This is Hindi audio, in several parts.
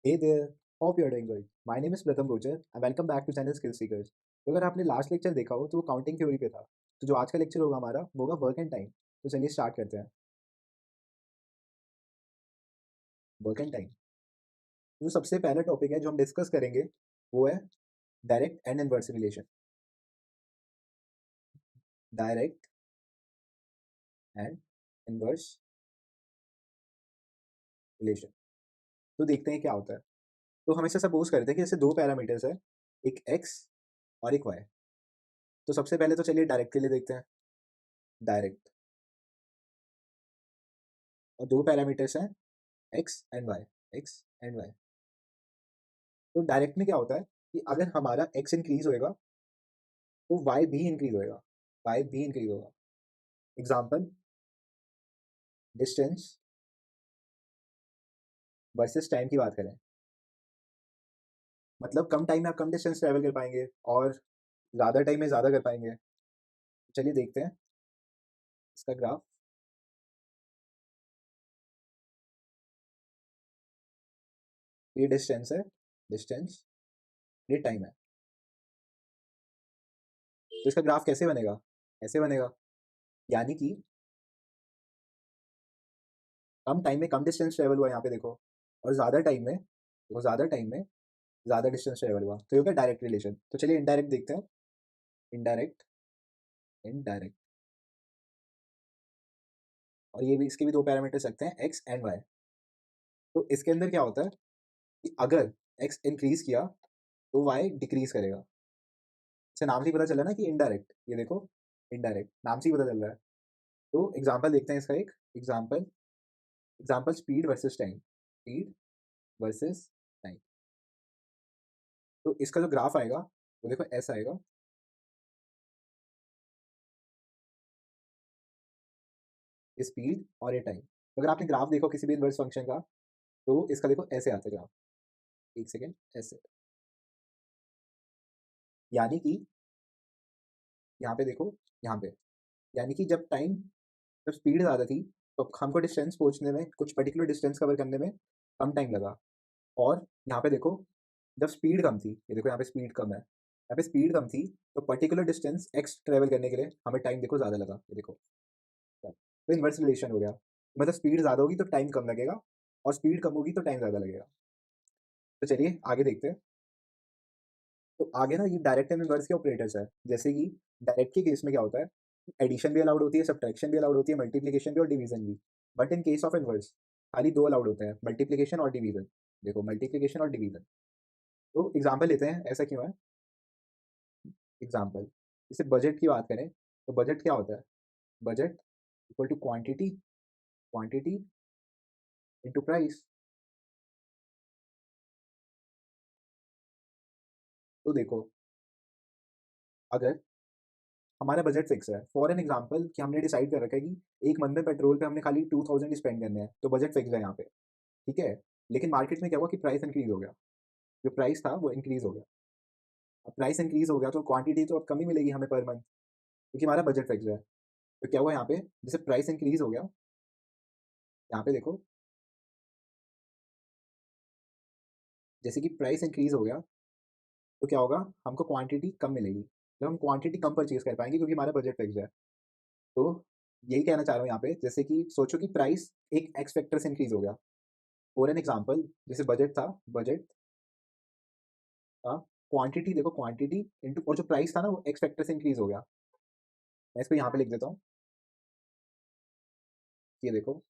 Hey there, hope you're doing good. My name is Pratham Gochar and welcome back to channel Skill Seekers. तो अगर आपने लास्ट लेक्चर देखा हो तो वो काउंटिंग थ्योरी पे था। तो जो आज का लेक्चर होगा हमारा वो होगा वर्क एंड टाइम। तो चलिए स्टार्ट करते हैं। Work and time. जो सबसे पहला टॉपिक है जो हम डिस्कस करेंगे वो है direct and inverse relation. Direct and inverse relation. तो देखते हैं क्या होता है। तो हम इसे सपोज करते हैं कि जैसे दो पैरामीटर्स है, एक एक्स और एक वाई। तो सबसे पहले तो चलिए डायरेक्ट के लिए देखते हैं। डायरेक्ट और दो पैरामीटर्स हैं X and Y. X and Y. तो डायरेक्ट में क्या होता है कि अगर हमारा एक्स इंक्रीज होएगा तो वाई भी इंक्रीज होएगा। वाई भी इंक्रीज होगा। एग्जाम्पल, डिस्टेंस वर्सेस टाइम की बात करें, मतलब कम टाइम में आप कम डिस्टेंस ट्रेवल कर पाएंगे और ज़्यादा टाइम में ज़्यादा कर पाएंगे। चलिए देखते हैं इसका ग्राफ। ये डिस्टेंस है, डिस्टेंस, ये टाइम है। तो इसका ग्राफ कैसे बनेगा? ऐसे बनेगा, यानी कि कम टाइम में कम डिस्टेंस ट्रेवल हुआ यहाँ पे देखो, और ज़्यादा टाइम में देखो, ज़्यादा टाइम में ज़्यादा डिस्टेंस ट्रेवल हुआ। तो ये होगा डायरेक्ट रिलेशन। तो चलिए इनडायरेक्ट देखते हैं। Indirect, indirect. और ये भी, इसके भी दो पैरामीटर सकते हैं एक्स एंड वाई। तो इसके अंदर क्या होता है कि अगर एक्स इंक्रीज किया तो वाई डिक्रीज करेगा। इससे नाम से ही पता चला ना कि इनडायरेक्ट। ये देखो, इनडायरेक्ट नाम से ही पता चल रहा है। तो एग्जांपल देखते हैं इसका एक। Example, example speed versus time. Speed versus time. तो इसका जो ग्राफ आएगा वो देखो ऐसा आएगा। स्पीड और ये टाइम। तो अगर आपने ग्राफ देखो किसी भी इनवर्स फंक्शन का तो इसका देखो ऐसे आता है ग्राफ। एक सेकेंड, ऐसे। यानी कि यहाँ पे देखो, यहाँ पे, यानी कि जब टाइम, जब स्पीड ज़्यादा थी तो हमको डिस्टेंस पहुंचने में, कुछ पर्टिकुलर डिस्टेंस कवर करने में कम टाइम लगा। और यहाँ पे देखो, जब स्पीड कम थी, ये देखो यहाँ पे स्पीड कम है, यहाँ पे स्पीड कम थी तो पर्टिकुलर डिस्टेंस एक्स ट्रेवल करने के लिए हमें टाइम देखो ज़्यादा लगा। ये देखो, तो इन्वर्स रिलेशन हो गया। मतलब स्पीड ज़्यादा होगी तो टाइम कम लगेगा, और स्पीड कम होगी तो टाइम ज़्यादा लगेगा। तो चलिए आगे देखते हैं। तो आगे ना ये डायरेक्ट एंड इनवर्स के ऑपरेटर्स है। जैसे कि डायरेक्ट के केस में क्या होता है, एडिशन भी अलाउड होती है, सब्ट्रैक्शन भी अलाउड होती है, मल्टीप्लिकेशन भी और डिवीजन भी। But in case of inverse खाली दो अलाउड होते हैं, मल्टीप्लिकेशन और डिवीजन। देखो, मल्टीप्लिकेशन और डिवीजन। तो एग्जाम्पल लेते हैं ऐसा क्यों है। एग्जाम्पल, जैसे बजट की बात करें तो बजट क्या होता है? Budget equal to quantity, quantity into price. तो देखो, अगर हमारा बजट फिक्स है, फॉर एन एग्जांपल कि हमने डिसाइड कर रखा है कि एक मंथ में पेट्रोल पे हमने खाली 2000 स्पेंड करने हैं, तो बजट फिक्स है यहाँ पे, ठीक है। लेकिन मार्केट में क्या हुआ कि प्राइस इंक्रीज हो गया। जो प्राइस था वो इंक्रीज हो गया। अब प्राइस इंक्रीज हो गया तो क्वांटिटी तो अब कम ही मिलेगी हमें पर मंथ, क्योंकि हमारा बजट फिक्स है। तो क्या हुआ यहाँ पे, जैसे प्राइस इंक्रीज हो गया, यहाँ पे देखो, जैसे कि प्राइस इंक्रीज हो गया तो क्या होगा, हमको क्वांटिटी कम मिलेगी। जब हम क्वांटिटी कम परचेज कर पाएंगे क्योंकि हमारा बजट फिक्स है। तो यही कहना चाह रहा हूँ यहाँ पे, जैसे कि सोचो कि प्राइस एक एक्स फैक्टर से इंक्रीज हो गया। फॉर एन एग्जांपल, जैसे बजट था, बजट था, क्वांटिटी देखो, क्वांटिटी इनटू, और जो प्राइस था ना वो एक्स फैक्टर से इंक्रीज हो गया। मैं इसको यहाँ पे लिख देता हूँ। ये देखो,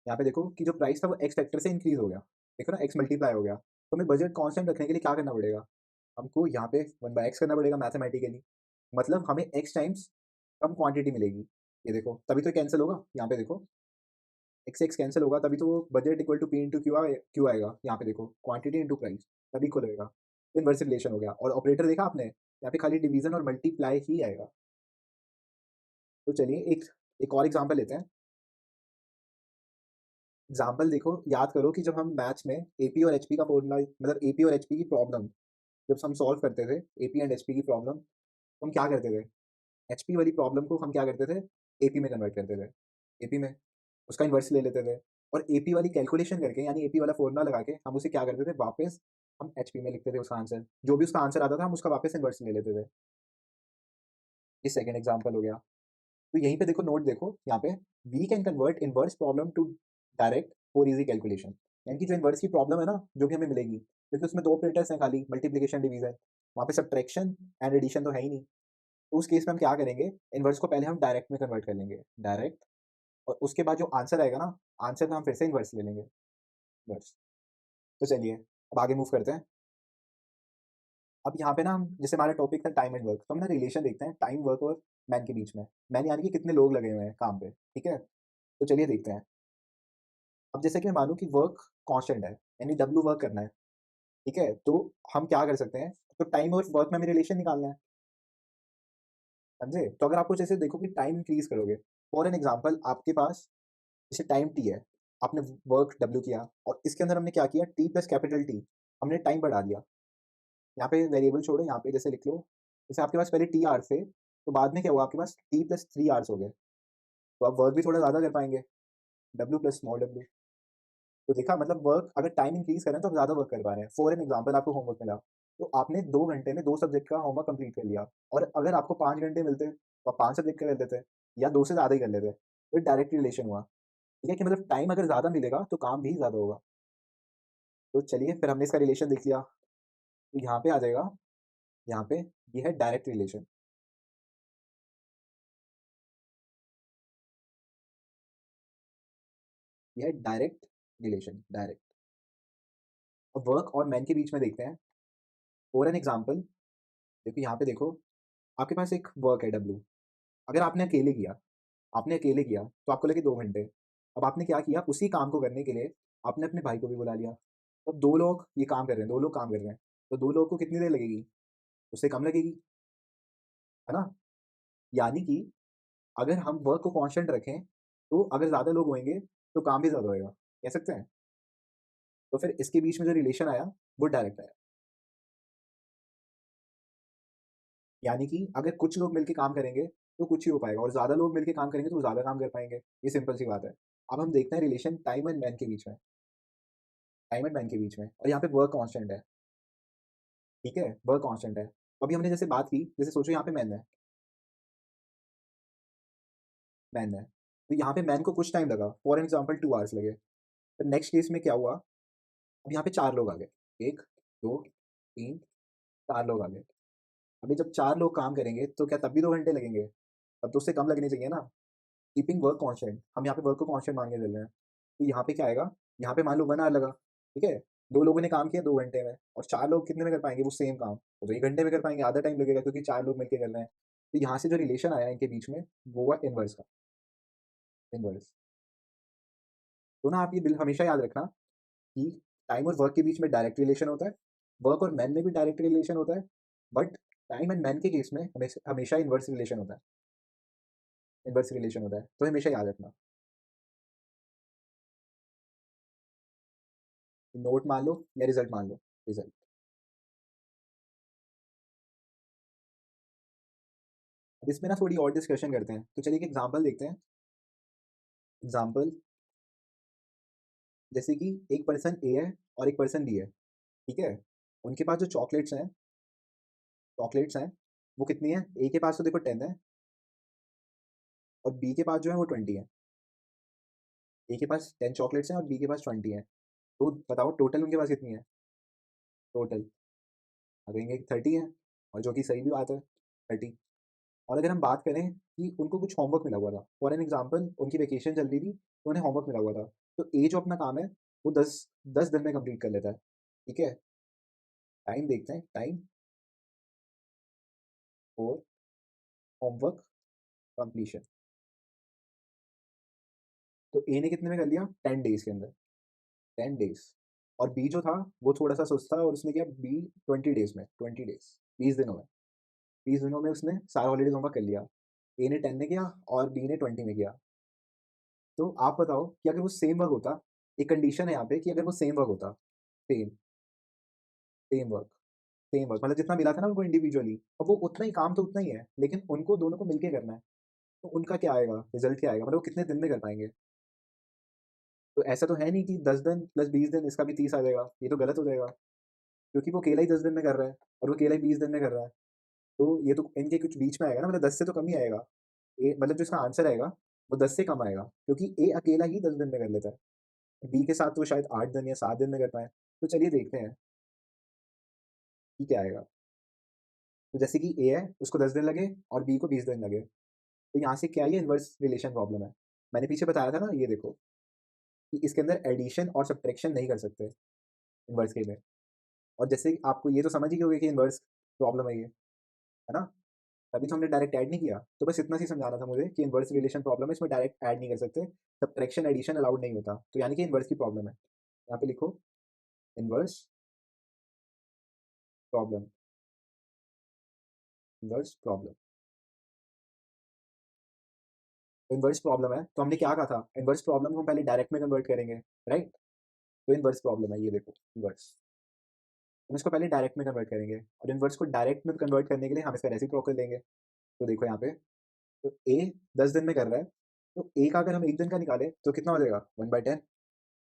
यहाँ पे देखो कि जो प्राइस था वो एक्स फैक्टर से इंक्रीज हो गया। देखो ना, एक्स मल्टीप्लाई हो गया। तो हमें बजट कांस्टेंट रखने के लिए क्या करना पड़ेगा, हमको यहाँ पे 1/x करना पड़ेगा मैथमेटिकली। मतलब हमें एक्स टाइम्स कम क्वांटिटी मिलेगी। ये देखो, तभी तो कैंसिल होगा। यहाँ पे देखो, एक्स एक्स कैंसिल होगा, तभी तो budget equal to P into Q, Q आएगा। यहाँ पे देखो, क्वांटिटी इंटू प्राइस, तभी इक्वल होगा। इनवर्स रिलेशन हो गया। और ऑपरेटर देखा आपने, यहाँ पे खाली डिवीजन और मल्टीप्लाई ही आएगा। तो चलिए एक और एग्जांपल लेते हैं। एग्जाम्पल देखो, याद करो कि जब हम मैथ्स में एपी और एचपी का फॉर्मूला, मतलब एपी और एचपी की प्रॉब्लम जब हम सॉल्व करते थे, एपी एंड एचपी की प्रॉब्लम, तो हम क्या करते थे, एचपी वाली प्रॉब्लम को हम क्या करते थे, एपी में कन्वर्ट करते थे। एपी में उसका इन्वर्स ले लेते थे। और एपी वाली कैलकुलेशन करके यानी एपी वाला फ़ॉर्मूला लगा के हम उसे क्या करते थे वापस हम एचपी में लिखते थे उसका आंसर। जो भी उसका आंसर आता था हम उसका वापस इन्वर्स ले लेते थे। ये सेकंड एग्ज़ाम्पल हो गया। तो यहीं पे देखो नोट देखो यहाँ पे we can convert inverse problem to direct for easy calculation. यानी कि जो इन्वर्स की प्रॉब्लम है ना, जो भी हमें मिलेगी, क्योंकि उसमें 2 ऑपरेटर्स हैं खाली मल्टीप्लिकेशन, डिवीज़न। वहाँ पे सब्ट्रैक्शन एंड एडिशन तो है ही नहीं। तो उस केस में हम क्या करेंगे, इन्वर्स को पहले हम डायरेक्ट में कन्वर्ट कर लेंगे, डायरेक्ट। और उसके बाद जो आंसर आएगा ना, आंसर में हम फिर से इन्वर्स ले लेंगे, इन्वर्स। तो चलिए अब आगे मूव करते हैं। अब यहाँ पे ना हम जैसे हमारा टॉपिक था टाइम एंड वर्क, तो हम ना रिलेशन देखते हैं टाइम, वर्क और मैन के बीच में। मैन यानी कि कितने लोग लगे हुए हैं काम पे, ठीक है? तो चलिए देखते हैं। अब जैसे कि मैं मानूँ कि वर्क कांस्टेंट है, यानी डब्ल्यू वर्क करना है, ठीक है? तो हम क्या कर सकते हैं, तो टाइम और वर्क में हमें रिलेशन निकालना है, समझे? तो अगर आपको जैसे देखो कि टाइम इंक्रीज़ करोगे, फॉर एन एग्ज़ाम्पल आपके पास जैसे टाइम टी है, आपने वर्क डब्ल्यू किया और इसके अंदर हमने क्या किया टी प्लस कैपिटल टी, हमने टाइम बढ़ा दिया। यहाँ पे वेरिएबल छोड़ो, यहाँ पे जैसे लिख लो, जैसे आपके पास पहले टी आवर्स थे, तो बाद में क्या हुआ आपके पास टी प्लस 3 आवर्स हो गए, तो आप वर्क भी थोड़ा ज़्यादा कर पाएँगे, डब्ल्यू प्लस स्मॉल डब्ल्यू। तो देखा मतलब वर्क अगर टाइम इंक्रीज़ करें तो आप ज़्यादा वर्क कर पा रहे हैं। फॉर एन एग्ज़ाम्पल आपको होमवर्क मिला, तो आपने 2 घंटे में 2 सब्जेक्ट का होमवर्क कंप्लीट कर लिया और अगर आपको 5 घंटे मिलते, तो आप 5 सब्जेक्ट का कर लेते या 2 से ज़्यादा ही कर लेते। तो डायरेक्ट रिलेशन हुआ, ठीक है? कि मतलब टाइम अगर ज़्यादा मिलेगा, तो काम भी ज़्यादा होगा। तो चलिए फिर हमने इसका रिलेशन देख लिया, तो यहाँ पे आ जाएगा, यहाँ पे ये है डायरेक्ट रिलेशन, ये है डायरेक्ट रिलेशन, डायरेक्ट। अब वर्क और मैन के बीच में देखते हैं, फॉर एन एग्ज़ाम्पल देखो यहाँ पे देखो, आपके पास एक वर्क है डब्ल्यू, अगर आपने अकेले किया, तो आपको लगे 2 घंटे। अब आपने क्या किया, उसी काम को करने के लिए आपने अपने भाई को भी बुला लिया। तो 2 लोग ये काम कर रहे हैं, 2 लोग काम कर रहे हैं, तो 2 लोगों को कितनी देर लगेगी? उससे कम लगेगी, है ना? यानी कि अगर हम वर्क को कांस्टेंट रखें, तो अगर ज़्यादा लोग होंगे, तो काम भी ज़्यादा होएगा, कह सकते हैं? तो फिर इसके बीच में जो रिलेशन आया, वो डायरेक्ट आया। यानी कि अगर कुछ लोग मिलके काम करेंगे, तो कुछ ही हो पाएगा और ज़्यादा लोग मिलके काम करेंगे, तो वो ज़्यादा काम कर पाएँगे। ये सिंपल सी बात है। अब हम देखते हैं रिलेशन टाइम एंड मैन के बीच में, टाइम एंड मैन के बीच में और यहाँ पे वर्क कांस्टेंट है, ठीक है? वर्क कांस्टेंट है। अभी हमने जैसे बात की, जैसे सोचो यहाँ पे मैन है। तो यहाँ पे मैन को कुछ टाइम लगा, फॉर एग्ज़ाम्पल 2 आवर्स लगे। फिर नेक्स्ट केस में क्या हुआ, अब यहाँ पे 4 लोग आ गए। 1, 2, 3, 4 लोग आ गए। अभी जब 4 लोग काम करेंगे, तो क्या तब भी 2 घंटे लगेंगे? तब तो उससे कम लगने चाहिए ना? कीपिंग वर्क कांस्टेंट, हम यहाँ पे वर्क को कांस्टेंट मान के चल रहे हैं। तो यहाँ पे क्या आएगा, यहाँ पे मान लो 1 आवर लगा, ठीक है? 2 लोगों ने काम किया 2 घंटे में और 4 लोग कितने में कर पाएँगे वो सेम काम? वो तो 1 घंटे में कर पाएँगे, आधा टाइम लगेगा क्योंकि 4 लोग मिलके कर रहे हैं। तो यहाँ से जो रिलेशन आया इनके बीच में, वो हुआ इनवर्स का, इनवर्स। तो ना आप ये बिल हमेशा याद रखना कि टाइम और वर्क के बीच में डायरेक्ट रिलेशन होता है, वर्क और मैन में भी डायरेक्ट रिलेशन होता है, बट टाइम एंड मैन के केस में हमेशा हमेशा इनवर्स रिलेशन होता है, इनवर्स रिलेशन होता है। तो हमेशा याद रखना। नोट मान लो या रिज़ल्ट मान लो, रिज़ल्ट। अब इसमें ना थोड़ी और डिस्कशन करते हैं। तो चलिए एक एग्ज़ाम्पल देखते हैं। एग्ज़ाम्पल जैसे कि एक पर्सन ए है और एक पर्सन बी है, ठीक है? उनके पास जो चॉकलेट्स हैं, वो कितनी हैं? ए के पास तो देखो 10 है और बी के पास जो है वो 20 है। ए के पास 10 चॉकलेट्स हैं और बी के पास 20 हैं। तो बताओ टोटल उनके पास कितनी है? टोटल कहेंगे 30 है और जो कि सही भी बात है, 30। और अगर हम बात करें कि उनको कुछ होमवर्क मिला हुआ था, फॉर एन एग्ज़ाम्पल उनकी वेकेशन चल रही थी, तो उन्हें होमवर्क मिला हुआ था। तो ए जो अपना काम है, वो 10 दिन में कंप्लीट कर लेता है, ठीक है? टाइम देखते हैं, टाइम फॉर होमवर्क कंप्लीशन। तो ए ने कितने में कर लिया? 10 डेज़ के अंदर, 10 डेज़। और बी जो था, वो थोड़ा-सा सुस्त था और उसने किया बी 20 डेज़ में, 20 डेज़, 20 दिनों में। 20 दिनों में उसने सारा हॉलिडेज़ होमवर्क कर लिया। ए ने 10 में किया और बी ने 20 में किया। तो आप बताओ कि अगर वो सेम वर्क होता, एक कंडीशन है यहाँ पे कि अगर वो सेम वर्क होता, same, same work, same work मतलब जितना मिला था ना उनको इंडिविजुअली, अब वो उतना ही काम तो उतना ही है, लेकिन उनको दोनों को मिलके करना है। तो उनका क्या आएगा, रिज़ल्ट क्या आएगा? मतलब वो कितने दिन में कर पाएँगे? तो ऐसा तो है नहीं कि 10 दिन प्लस 20 दिन इसका भी 30 आ जाएगा, ये तो गलत हो जाएगा, क्योंकि वो अकेला ही 10 दिन में कर रहा है और वो अकेला ही 20 दिन में कर रहा है। तो ये तो इनके कुछ बीच में आएगा ना, मतलब 10 से तो कम ही आएगा। ए मतलब जो इसका आंसर आएगा, वो 10 से कम आएगा, क्योंकि ए अकेला ही 10 दिन में कर लेता है। बी के साथ तो शायद 8 दिन या 7 दिन में कर पाएँ। तो चलिए देखते हैं कि क्या आएगा। तो जैसे कि ए है, उसको 10 दिन लगे और बी को 20 दिन लगे। तो यहाँ से क्या ये इन्वर्स रिलेशन प्रॉब्लम है। मैंने पीछे बताया था ना, ये देखो कि इसके अंदर एडिशन और सब्ट्रैक्शन नहीं कर सकते इन्वर्स के में। और जैसे आपको ये तो समझ ही गए कि इन्वर्स प्रॉब्लम है ये, है ना? तभी तो हमने डायरेक्ट ऐड नहीं किया। तो बस इतना सी समझाना था मुझे कि इन्वर्स रिलेशन प्रॉब्लम है, इसमें डायरेक्ट ऐड नहीं कर सकते। सब्ट्रैक्शन, एडिशन अलाउड नहीं होता। तो यानी कि इन्वर्स की प्रॉब्लम है। यहाँ पे लिखो इन्वर्स प्रॉब्लम, इन्वर्स प्रॉब्लम। तो इन्वर्स प्रॉब्लम है, तो हमने क्या कहा था? इन्वर्स प्रॉब्लम को हम पहले डायरेक्ट में कन्वर्ट करेंगे, राइट? तो इन्वर्स प्रॉब्लम है, ये देखो इन्वर्स। हम इसको पहले डायरेक्ट में कन्वर्ट करेंगे और इन्वर्स को डायरेक्ट में कन्वर्ट करने के लिए हम इसका रेसिप्रोकल लेंगे। तो देखो यहाँ पे, तो ए 10 दिन में कर रहा है, तो ए का अगर हम 1 दिन का निकालें तो कितना हो जाएगा? 1/10।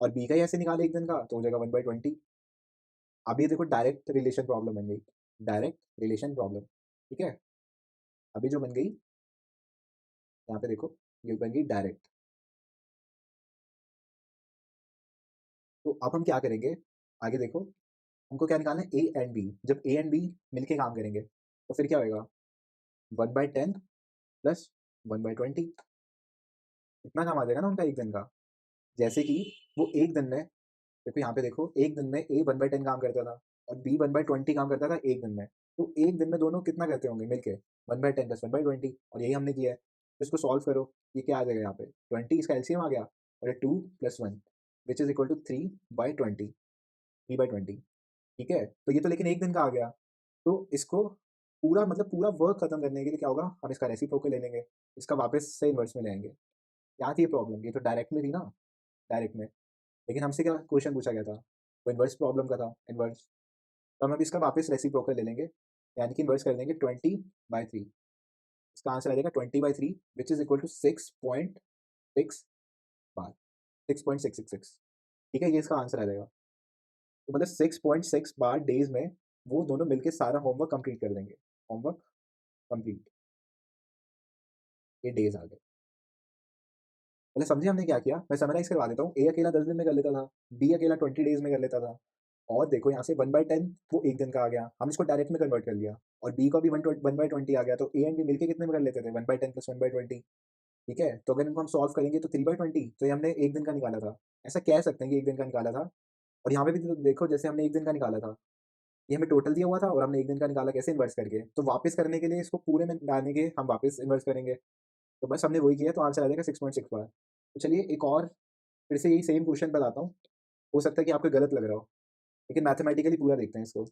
और बी का ही ऐसे निकाले 1 दिन का, तो हो जाएगा 1/20। अब ये देखो डायरेक्ट रिलेशन प्रॉब्लम बन गई, डायरेक्ट रिलेशन प्रॉब्लम, ठीक है? अभी जो बन गई, यहाँ पे देखो, ये बन गई डायरेक्ट। तो अब हम क्या करेंगे? आगे देखो, हमको क्या निकालना है? A and B. जब ए एंड बी मिलके काम करेंगे, तो फिर क्या होएगा? 1/10 प्लस 1/20, इतना काम आ जाएगा ना उनका 1 दिन का। जैसे कि वो 1 दिन में, देखो यहाँ पे देखो, 1 दिन में ए 1/10 काम करता था और बी 1/20 काम करता था 1 दिन में। तो 1 दिन में दोनों कितना करते होंगे मिलके? 1/10 प्लस 1/20, और यही हमने किया है। तो इसको सॉल्व करो, ये क्या आ जाएगा यहाँ पे? 20, इसका एलसीएम आ गया, और ये 2 plus 1 which is equal to 3/20, 3/20, ठीक है? तो ये तो लेकिन 1 दिन का आ गया। तो इसको पूरा, मतलब पूरा वर्क खत्म करने के लिए क्या होगा? हम इसका रेसिप्रोकल ले लेंगे, इसका वापस से इन्वर्स में ले आएँगे। क्या थी ये प्रॉब्लम? ये तो डायरेक्ट में थी ना, डायरेक्ट में। लेकिन हमसे क्या क्वेश्चन पूछा गया था? वो इन्वर्स प्रॉब्लम का था, इन्वर्स। तो हम अब इसका वापस रेसिप्रोकल ले लेंगे, यानी कि इन्वर्स कर देंगे 20/3। इसका आंसर आ जाएगा 20/3 व्हिच इज़ इक्वल टू 6.6 बार, 6.666, ठीक है? ये इसका आंसर आ जाएगा। तो मतलब 6.6 बार डेज़ में वो दोनों मिलके सारा होमवर्क कंप्लीट कर देंगे। होमवर्क कंप्लीट, ये डेज़ आ गए। मतलब समझे हमने क्या किया? मैं समराइज़ करवा देता हूँ। ए अकेला 10 दिन में कर लेता था, बी अकेला 20 डेज़ में कर लेता था। और देखो यहाँ से 1/10 वो 1 दिन का आ गया, हम इसको डायरेक्ट में कन्वर्ट कर लिया, और बी का भी 1/20 आ गया, तो ए एंड बी मिलके कितने में कर लेते थे? 1/10 प्लस 1/20, ठीक है? तो अगर इनको हम सॉल्व करेंगे तो 3/20, तो ये हमने 1 दिन का निकाला था। ऐसा कह सकते हैं कि 1 दिन का निकाला था। और यहाँ पे भी तो देखो, जैसे हमने 1 दिन का निकाला था, ये हमें टोटल दिया हुआ था और हमने 1 दिन का निकाला कैसे? इन्वर्स करके। तो वापस करने के लिए इसको पूरे में डालने के हम वापस इन्वर्स करेंगे। तो बस हमने वही किया, तो आंसर आ जाएगा 6.6 बार। तो चलिए एक और फिर से यही सेम क्वेश्चन बताता हूँ। हो सकता है कि आपको गलत लग रहा हो, लेकिन मैथमेटिकली पूरा देखते हैं इसको।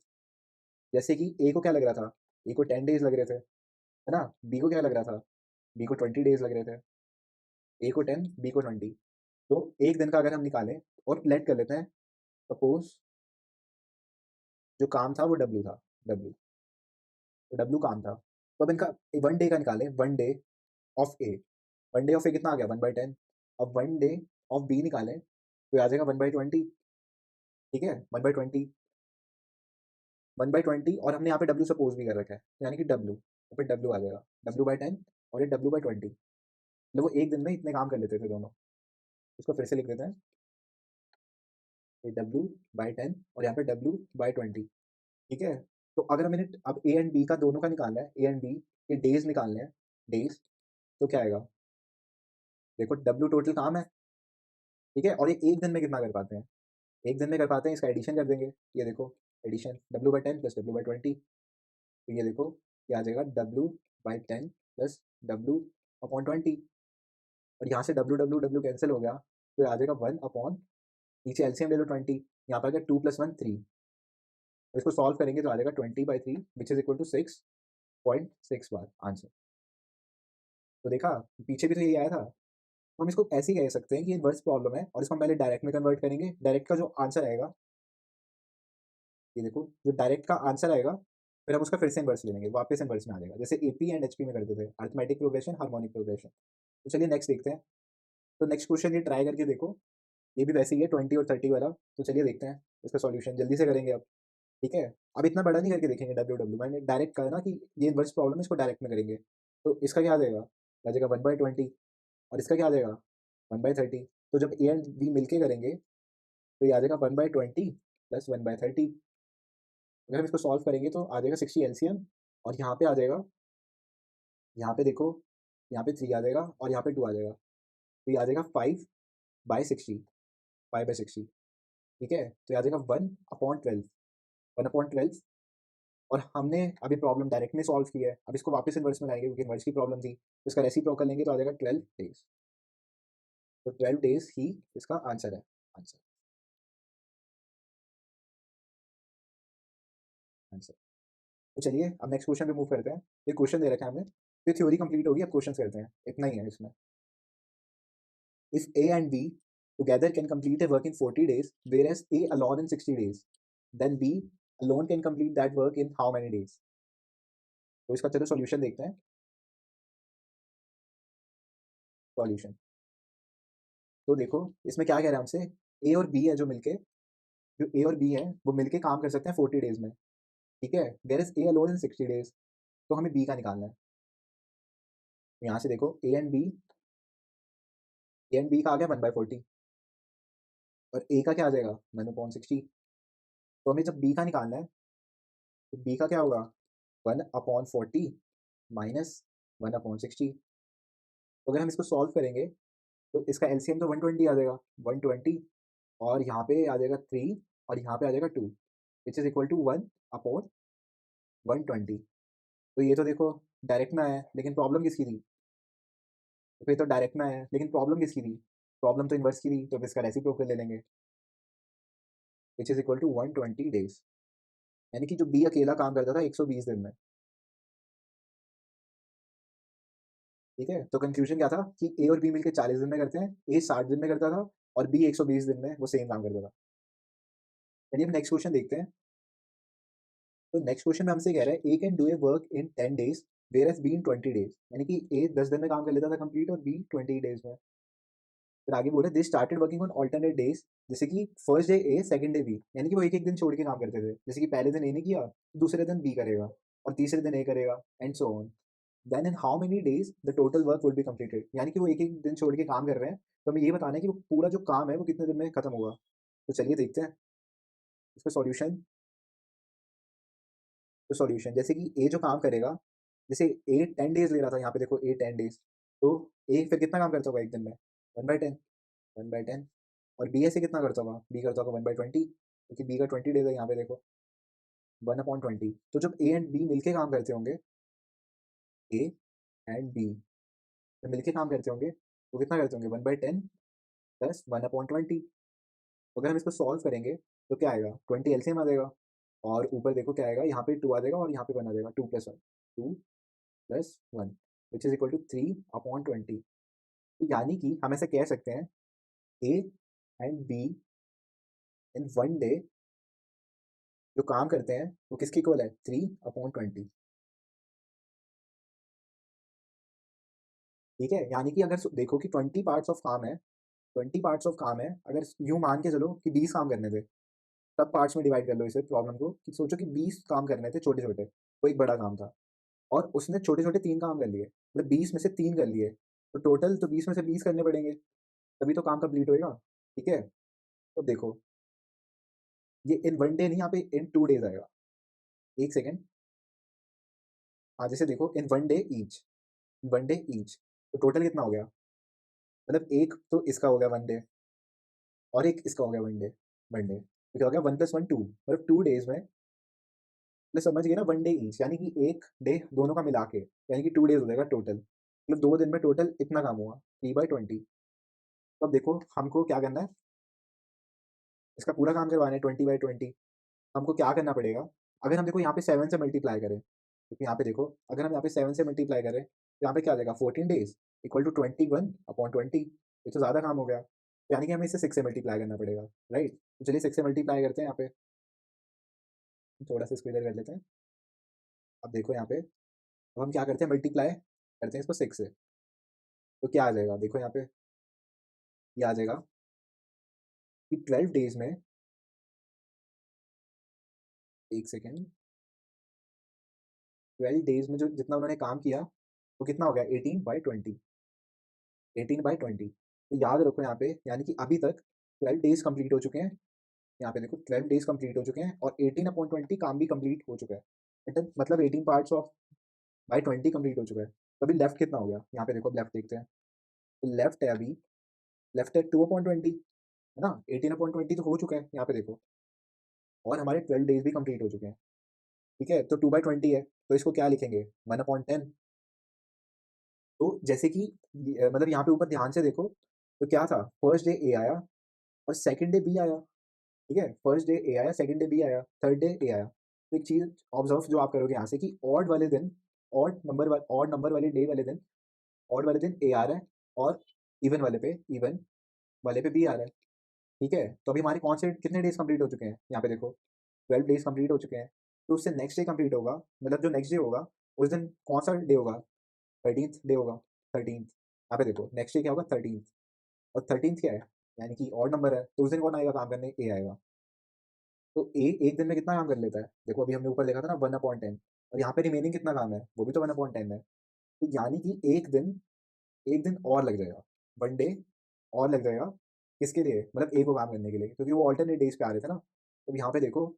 जैसे कि ए को क्या लग रहा था? ए को 10 डेज़ लग रहे थे, है ना? बी को क्या लग रहा था? बी को 20 डेज़ लग रहे थे। ए को 10, बी को 20। तो 1 दिन का अगर हम निकालें और लेट कर लेते हैं, सपोज़ जो काम था वो डब्ल्यू था, डब्ल्यू। तो डब्ल्यू काम था। तो अब इनका 1 डे का निकालें, 1 day of A. 1 day of A कितना आ गया? 1/10। अब 1 डे ऑफ बी निकालें, तो ये आ जाएगा 1/20, ठीक है? 1/20, 1/20, और हमने यहाँ पे डब्ल्यू सपोज़ भी कर रखा है, यानी कि डब्ल्यू, तो फिर डब्ल्यू आ जाएगा, W/10 और ये W/20। मतलब वो 1 दिन में इतने काम कर लेते थे दोनों। इसको फिर से लिख देते हैं, ये W/10 और यहाँ पे W/20, ठीक है? तो अगर मैंने अब ए एंड बी का दोनों का निकालना है, ए एंड बी के डेज़ निकालने हैं, डेज़, तो क्या आएगा? देखो डब्ल्यू टोटल काम है, ठीक है? और ये 1 दिन में कितना कर पाते हैं? 1 दिन में कर पाते हैं, इसका एडिशन कर देंगे। ये देखो एडिशन, W/10 प्लस W/20, तो ये देखो ये आ जाएगा W/10 प्लस W/20, और यहाँ से W, W, W कैंसल हो गया, तो ये आ जाएगा 1/, नीचे एलसीएम ले लो 20, यहाँ पर आ गया 2 + 1 3। तो इसको सॉल्व करेंगे तो आ जाएगा 20/3 which is equal to 6.6 bar answer. तो देखा, पीछे भी तो यही आया था। तो हम इसको ऐसे ही कह सकते हैं कि इन्वर्स प्रॉब्लम है, और इसको हम पहले डायरेक्ट में कन्वर्ट करेंगे। डायरेक्ट का जो आंसर आएगा, ये देखो जो डायरेक्ट का आंसर आएगा, फिर हम उसका फिर से इन्वर्स ले लेंगे, वापस इन्वर्स में आ जाएगा, जैसे एपी एंड एचपी में करते थे, अरिथमेटिक प्रोग्रेशन, हार्मोनिक प्रोग्रेशन। तो चलिए नेक्स्ट देखते हैं। तो नेक्स्ट क्वेश्चन ये ट्राई करके देखो ये भी वैसे ही है 20 और 30 वाला। तो चलिए देखते हैं इसका सॉल्यूशन जल्दी से करेंगे अब। ठीक है, अब इतना बड़ा नहीं करके देखेंगे डब्ल्यू डब्ल्यू, मैंने डायरेक्ट कहा ना कि ये इन्वर्स प्रॉब्लम है, इसको डायरेक्ट में करेंगे। तो इसका क्या आ जाएगा, आ जाएगा 1/20, और इसका क्या आ जाएगा 1/30। तो जब ए एंड बी मिलके करेंगे तो ये आ जाएगा 1/20 प्लस 1/30। अगर हम इसको सॉल्व करेंगे तो आ जाएगा 60 एलसीएम, और यहाँ पे आ जाएगा, यहाँ पे देखो, यहाँ पे 3 आ जाएगा और यहाँ पे 2 आ जाएगा, तो ये आ जाएगा 5/60, 5/60। ठीक है, तो ये आ जाएगा 1/12, 1/12। और हमने अभी प्रॉब्लम डायरेक्ट में सॉल्व की है, अब इसको वापस इन्वर्स में लाएंगे क्योंकि इन्वर्स की प्रॉब्लम थी, तो इसका रेसिप्रोकल लेंगे तो आ जाएगा 12 डेज। तो 12 डेज ही इसका आंसर है, आंसर, आंसर। तो चलिए अब नेक्स्ट क्वेश्चन पे मूव करते हैं। ये क्वेश्चन दे रखा है हमने, तो थ्योरी कंप्लीट होगी, अब क्वेश्चन करते हैं, इतना ही है इसमें। If A and B together can complete a work in 40 days, whereas A alone in 60 days, then B alone can complete that work in how many days? तो इसका चलो सॉल्यूशन देखते हैं। सॉल्यूशन, तो देखो इसमें क्या कह रहा है हमसे, ए और बी है जो मिलके, जो ए और बी है वो मिलके काम कर सकते हैं 40 डेज में। ठीक है, where is A alone in 60 days, तो हमें बी का निकालना है। तो यहाँ से देखो A and B, A and B का आ गया 1/40, और ए का क्या आ जाएगा 1/60। तो हमें जब बी का निकालना है, तो बी का क्या होगा 1/40 माइनस 1/60। तो अगर हम इसको सॉल्व करेंगे तो इसका एलसीएम तो 120 आ जाएगा, 120, और यहाँ पे आ जाएगा 3, और यहाँ पे आ जाएगा 2, विच इज इक्वल टू 1/120। तो ये तो देखो डायरेक्ट में आया है, लेकिन प्रॉब्लम किसकी थी, तो फिर तो डायरेक्ट में आया है लेकिन प्रॉब्लम किसकी थी, प्रॉब्लम तो इन्वर्स की थी, तो फिर इसका रेसिप्रोकल ले लेंगे, which is equal to 120 days. यानी कि जो बी अकेला काम करता था 120 दिन में। ठीक है, तो कंक्लूजन क्या था कि ए और बी मिलकर 40 दिन में करते हैं, ए 60 दिन में करता था और बी 120 दिन में वो सेम काम करता था। चलिए अब नेक्स्ट क्वेश्चन देखते हैं। तो नेक्स्ट क्वेश्चन में हमसे कह रहा है A can do a work in 10 days whereas B in 20 days, यानी कि ए 10 दिन में काम कर लेता था कंप्लीट और बी 20 डेज में। फिर आगे बोले दे started working on alternate days, जैसे कि first day A second day B, यानी कि वो एक एक दिन छोड़ के काम करते थे, जैसे कि पहले दिन ए ने किया, दूसरे दिन बी करेगा, और तीसरे दिन ए करेगा, and so on. Then in how many days the total work would be completed, यानी कि वो एक एक दिन छोड़ के काम कर रहे हैं, तो हमें ये बताना है कि वो पूरा जो काम है वो कितने दिन में खत्म होगा। तो चलिए देखते हैं इसका सॉल्यूशन। तो सॉल्यूशन जैसे कि ए जो काम करेगा, जैसे ए 10 डेज ले रहा था, यहाँ पे देखो ए 10 डेज, तो ए फिर कितना काम करता होगा एक दिन में 1/10, 1/10। और बी ऐसे कितना करता होगा, बी करता होगा 1/20, क्योंकि बी का 20 डेज है, यहाँ पे देखो 1/20। तो जब ए एंड बी मिलके काम करते होंगे, ए एंड बी जब मिलके काम करते होंगे तो कितना करते होंगे 1/10 प्लस 1/20। अगर हम इसको सॉल्व करेंगे तो क्या आएगा 20 एलसीएम आ जाएगा, और ऊपर देखो क्या आएगा, यहाँ पे 2 आ जाएगा और यहाँ पे 1 आ जाएगा, 2+1, 2+1, विच इज इक्वल टू 3/20। तो यानी कि हम ऐसे कह सकते हैं ए एंड बी इन 1 डे जो काम करते हैं वो किसके इक्वल है 3/20। ठीक है, यानी कि अगर देखो कि 20 पार्ट्स ऑफ काम है, 20 पार्ट्स ऑफ काम है, अगर यूं मान के चलो कि 20 काम करने थे, तब पार्ट्स में डिवाइड कर लो इसे प्रॉब्लम को, कि सोचो कि 20 काम करने थे छोटे छोटे, वो एक बड़ा काम था, और उसने छोटे छोटे 3 काम कर लिए, मतलब 20 में से 3 कर लिए, तो टोटल तो 20 में से 20 करने पड़ेंगे, तभी तो काम कंप्लीट होएगा। ठीक है, तो देखो ये इन 1 डे नहीं, यहाँ पे इन 2 डेज आएगा। एक सेकेंड, हाँ जैसे देखो इन 1 डे ईच, 1 डे ईच, तो टोटल कितना हो गया, मतलब एक तो इसका हो गया 1 डे, और एक इसका हो गया 1 डे, 1 डे तो क्या हो गया 1+1 2, मतलब 2 डेज में, मतलब समझ गए ना 1 डे ईच, यानी कि एक डे दोनों का मिला के, यानी कि 2 डेज हो जाएगा टोटल, मतलब 2 दिन में टोटल इतना काम हुआ 3/20। तो अब देखो हमको क्या करना है, इसका पूरा काम करवाना है 20/20। हमको क्या करना पड़ेगा, अगर हम देखो यहाँ पे 7 से मल्टीप्लाई करें, क्योंकि यहाँ पे देखो अगर हम यहाँ पे 7 से मल्टीप्लाई करें तो यहाँ पे क्या आ जाएगा 14 डेज इक्वल टू 21/20, ये तो ज़्यादा काम हो गया, तो यानी कि हमें इसे 6 से मल्टीप्लाई करना पड़ेगा, राइट। तो चलिए 6 से मल्टीप्लाई करते हैं, यहाँ पे थोड़ा सा इसको इधर कर लेते हैं। अब देखो यहाँ पे, अब हम क्या करते हैं मल्टीप्लाई करते हैं इसको 6 से, तो क्या आ जाएगा देखो यहाँ पे, ये आ जाएगा कि 12 डेज़ में 1 सेकंड 12 डेज़ में जो जितना उन्होंने काम किया, वो कितना हो गया 18/20 18/20 तो याद रखो यहाँ पे यानी कि अभी तक 12 डेज़ कंप्लीट हो चुके हैं। यहाँ पे देखो 12 डेज़ कंप्लीट हो चुके हैं और 18/20 काम भी कंप्लीट हो चुका है। मतलब 18 पार्ट्स ऑफ बाय 20 कंप्लीट हो चुका है। तो अभी लेफ्ट कितना हो गया? यहाँ पे देखो लेफ्ट देखते हैं। तो लेफ्ट है अभी लेफ्ट है 2/20 है ना? 18/20 तो हो चुका है यहाँ पे देखो और हमारे 12 डेज़ भी कंप्लीट हो चुके हैं। ठीक है? तो 2/20 है, तो इसको क्या लिखेंगे? 1/10 तो जैसे कि मतलब यहाँ पे ऊपर ध्यान से देखो, तो क्या था? फर्स्ट डे ए आया और सेकंड डे बी आया, ठीक है? फर्स्ट डे ए आया, सेकंड डे बी आया, थर्ड डे ए आया। तो एक चीज़ ऑब्ज़र्व जो आप करोगे यहाँ से कि ऑड नंबर वाले डे वाले दिन ऑड वाले दिन ए आ रहा है और इवन वाले पे बी आ रहा है, ठीक है? तो अभी हमारे कौन से कितने डेज़ कंप्लीट हो चुके हैं? यहाँ पे देखो 12 डेज़ कंप्लीट हो चुके हैं। तो उससे नेक्स्ट डे कंप्लीट होगा, मतलब जो नेक्स्ट डे होगा, उस दिन कौन-सा डे होगा? 13th डे होगा, 13th यहाँ पे देखो नेक्स्ट डे क्या होगा 13th और 13th क्या है? यानी कि ऑड नंबर है, तो उस दिन कौन आएगा काम करने? ए आएगा। तो ए एक दिन में कितना काम कर लेता है? देखो अभी हमने ऊपर देखा था ना 1/10 और यहाँ पे रिमेनिंग कितना काम है? वो भी तो 1/10 है। तो यानी कि 1 दिन और लग जाएगा, 1 डे और लग जाएगा, किसके लिए? मतलब ए को काम करने के लिए, क्योंकि वो अल्टरनेट डेज़ पे आ रहे थे ना। तो यहाँ पे देखो,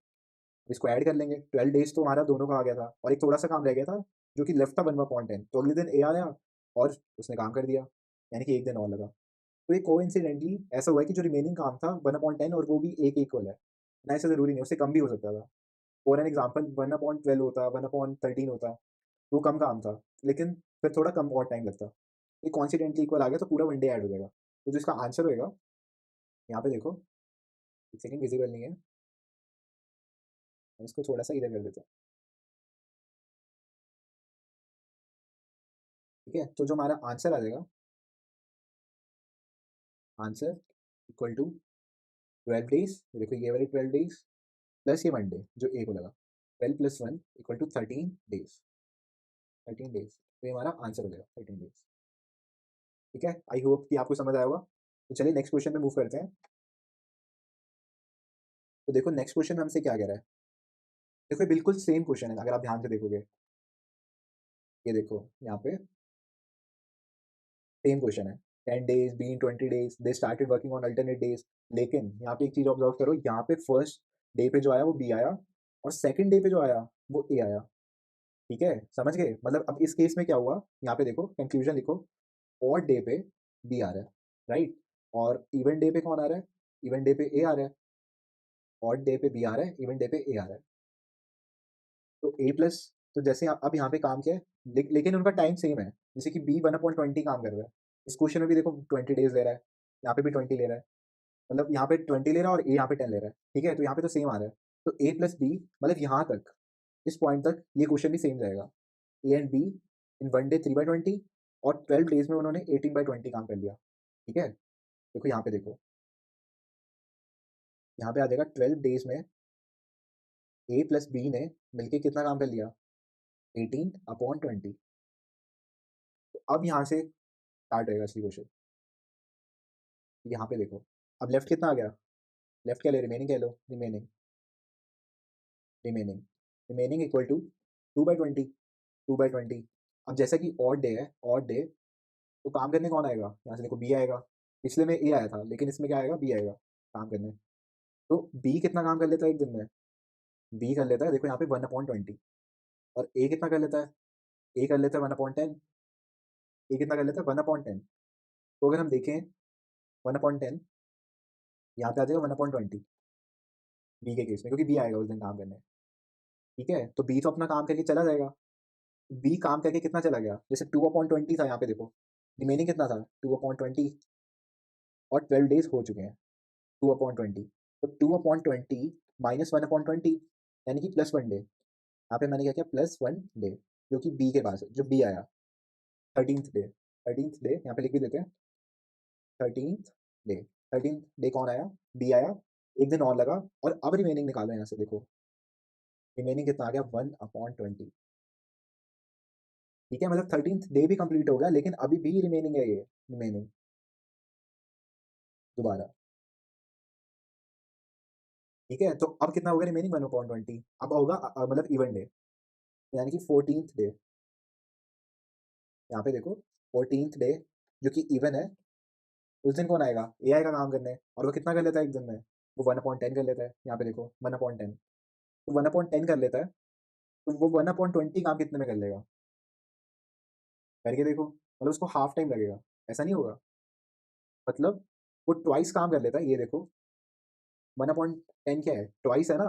इसको ऐड कर लेंगे, 12 डेज़ तो हमारा दोनों का आ गया था और एक थोड़ा-सा काम रह गया था, जो कि लेफ्ट था 1/10 तो अगले दिन ए आया और उसने काम कर दिया, यानी कि 1 दिन और लगा। तो ये कोइंसिडेंटली ऐसा हुआ है कि जो रिमेनिंग काम था 1/10 और वो भी एक इक्वल है, ना ऐसा ज़रूरी नहीं, उससे कम भी हो सकता था। फॉर एन एग्ज़ाम्पल 1/12 होता, 1/13 होता, वो कम काम था, लेकिन फिर थोड़ा कम और टाइम लगता। ये कोइंसिडेंटली इक्वल आ गया तो पूरा 1 डे ऐड हो जाएगा। तो जो इसका आंसर होएगा, यहाँ पे देखो, 1 सेकंड विज़िबल नहीं है, मैं इसको थोड़ा-सा इधर कर देता हूँ, ठीक है? तो जो हमारा आंसर आ जाएगा, आंसर इक्वल टू 12 डेज़, ये देखो ये वाले 12 डेज़ प्लस ये 1 डे जो ए को लगा, 12 + 1 इक्वल टू 13 डेज़, 13 डेज़। तो ये हमारा आंसर हो जाएगा 13 डेज़, ठीक है? आई होप कि आपको समझ आया होगा। तो चलिए नेक्स्ट क्वेश्चन पे मूव करते हैं। तो देखो नेक्स्ट क्वेश्चन में हमसे क्या कह रहा है? देखो ये बिल्कुल सेम क्वेश्चन है अगर आप ध्यान से देखोगे। ये देखो यहाँ पे सेम क्वेश्चन है। 10 days, B in 20 days, they started working on alternate days. लेकिन यहाँ पे एक चीज़ ऑब्ज़र्व करो, यहाँ पे फर्स्ट डे पे जो आया वो बी आया और सेकंड डे पे जो आया वो ए आया। ठीक है? समझ गए? मतलब अब इस केस में क्या हुआ? यहाँ पे देखो कंक्लूजन लिखो, ऑड डे पे बी आ रहा है, राइट? और इवन डे पे कौन आ रहा है? इवन डे पे ए आ रहा है। ऑड डे पे बी आ रहा है, इवन डे पे ए आ रहा है। तो ए प्लस तो जैसे अब यहाँ पे काम क्या है? लेकिन उनका टाइम सेम है। जैसे कि बी 1/20 काम कर रहा है। इस क्वेश्चन में भी देखो 20 डेज़ ले रहा है, यहाँ पे भी 20 ले रहा है। मतलब यहाँ पे 20 ले रहा है और ए यहाँ पे 10 ले रहा है, ठीक है? तो यहाँ पे तो सेम आ रहा है। तो ए प्लस बी मतलब यहाँ तक, इस पॉइंट तक ये क्वेश्चन भी सेम जाएगा। ए एंड बी इन 1 डे 3/20 और 12 डेज़ में उन्होंने 18/20 काम कर लिया, ठीक है? देखो यहाँ पे देखो, यहाँ पे आ जाएगा 12 डेज़ में ए प्लस बी ने मिलके कितना काम कर लिया? 18/20 तो अब यहाँ से स्टार्ट होएगा असली क्वेश्चन। यहाँ पे देखो, अब लेफ्ट कितना आ गया? लेफ्ट क्या ले रिमेनिंग कह लो, रिमेनिंग रिमेनिंग इक्वल टू 2/20 2/20 अब जैसा कि ऑड डे तो काम करने कौन आएगा? यहाँ से देखो बी आएगा। पिछले में ए आया था, लेकिन इसमें क्या आएगा? बी आएगा काम करने। तो बी कितना काम कर लेता है एक दिन में? बी कर लेता है देखो यहाँ पे 1/20 और ए कितना कर लेता है? ए कर लेता है 1/10 ए कितना कर लेता है? 1/10 तो अगर हम देखें 1/10 यहाँ पे आ जाएगा 1/20 बी के केस में क्योंकि बी आएगा उस दिन काम करने, ठीक है? तो बी तो अपना काम करके चला जाएगा। बी काम करके कितना चला गया? जैसे 2/20 था यहाँ पे देखो, रिमेनिंग कितना था? 2/20 और 12 डेज़ हो चुके हैं 2/20 तो 2/20 माइनस 1/20 यानी कि +1 डे। यहाँ पे मैंने क्या किया? +1 डे जो कि बी के पास है, जो बी आया 13th डे 13th डे यहाँ पे लिख भी देते हैं 13th डे 13th डे कौन आया? बी आया, 1 दिन और लगा और अब रिमेनिंग निकालो यहाँ से देखो, रिमेनिंग कितना आ गया? 1/20 ठीक है? मतलब 13th डे भी कंप्लीट हो गया लेकिन अभी भी रिमेनिंग है ये, रिमेनिंग दोबारा। ठीक है, तो अब कितना होगा रिमेनिंग 1/20, अब होगा मतलब इवन डे, यानी कि 14th डे। यहाँ पे देखो 14th डे जो कि इवन है, उस दिन कौन आएगा? ए आएगा काम करने, और वो कितना कर लेता है एक दिन में? वो 1/10 कर लेता है। यहाँ पे देखो 1/10, तो 1/10 कर लेता है, तो वो 1/20 काम कितने में कर लेगा? करके देखो, मतलब उसको हाफ टाइम लगेगा, ऐसा नहीं होगा? मतलब वो ट्वाइस काम कर लेता है, ये देखो 1/10 क्या है? ट्वाइस है ना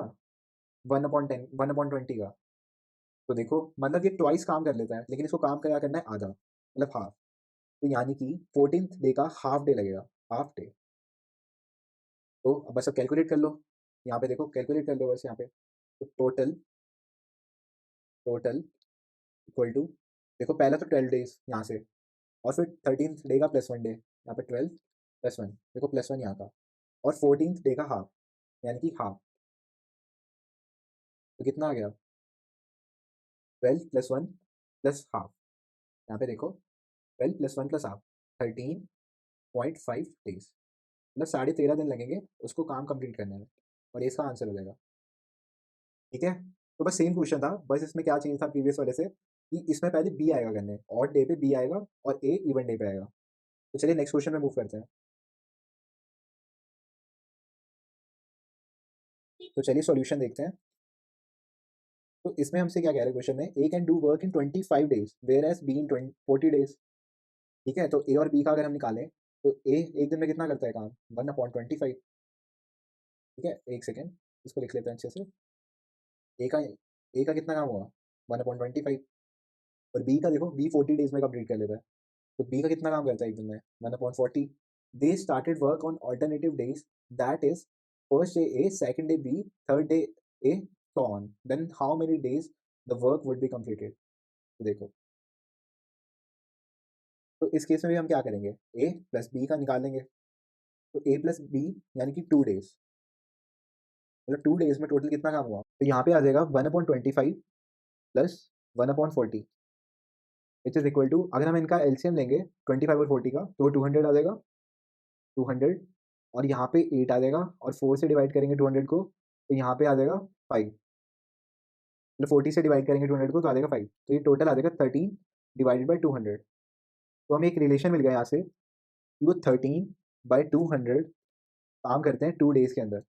1/10, 1/20 का। तो देखो मतलब ये ट्वाइस काम कर लेता है, लेकिन इसको काम क्या करना है? आधा, मतलब हाफ। तो यानी कि 14th डे का हाफ डे लगेगा, हाफ डे। तो अब बस अब कैलकुलेट कर लो, यहाँ पे देखो कैलकुलेट कर लो बस यहाँ पे। तो टोटल टोटल इक्वल टू, देखो पहला तो 12 डेज यहाँ से, और फिर 13th डे का +1 डे, यहाँ पे 12 +1, देखो +1 यहाँ का, और 14th डे का हाफ, यानी कि हाफ। तो कितना आ गया? 12 +1 प्लस हाफ। यहाँ पे देखो 12 +1 प्लस हाफ, 13.5 डेज, मतलब 13.5 दिन लगेंगे उसको काम कंप्लीट करने में, और ये इसका आंसर हो जाएगा। ठीक है, तो बस सेम क्वेश्चन था, बस इसमें क्या चेंज था प्रीवियस वाले से, कि इसमें पहले बी आएगा करने, ऑड डे पे बी आएगा और ए इवन डे पे आएगा। तो चलिए नेक्स्ट क्वेश्चन में मूव करते हैं। तो चलिए सॉल्यूशन देखते हैं। तो इसमें हमसे क्या कह रहे हैं क्वेश्चन में, A can do work in 25 days whereas B in 40 days. ठीक है, तो ए और बी का अगर हम निकालें, तो ए एक दिन में कितना करता है काम? 1/25। ठीक है, एक सेकेंड, इसको लिख लेते हैं अच्छे से। ए का कितना काम हुआ? 1/25। और बी का देखो, बी 40 डेज में कंप्लीट कर लेता है, तो बी का कितना काम करता है एक दिन में? 1/40। They started work on alternative days, that is first day A, second day B, third day A, so on, then how many days the work would be completed. तो देखो, तो इस केस में भी हम क्या करेंगे, ए प्लस बी का निकाल लेंगे। तो ए प्लस बी यानी कि 2 डेज, मतलब 2 डेज में टोटल कितना काम हुआ? तो यहाँ पे आ जाएगा 1/25 plus 1/40, which is equal to, अगर हम इनका एलसीएम लेंगे 25 और 40 का, तो वो 200 आ जाएगा, 200, और यहाँ पे 8 आ जाएगा, और 4 से डिवाइड करेंगे 200 को, तो यहाँ पे आ जाएगा 5, मतलब 40 से डिवाइड करेंगे 200 को तो आ जाएगा 5, तो ये टोटल आ जाएगा 13 डिवाइडेड बाई 200। तो हमें एक रिलेशन मिल गया यहाँ से, कि वो 13/200 काम करते हैं 2 डेज के अंदर,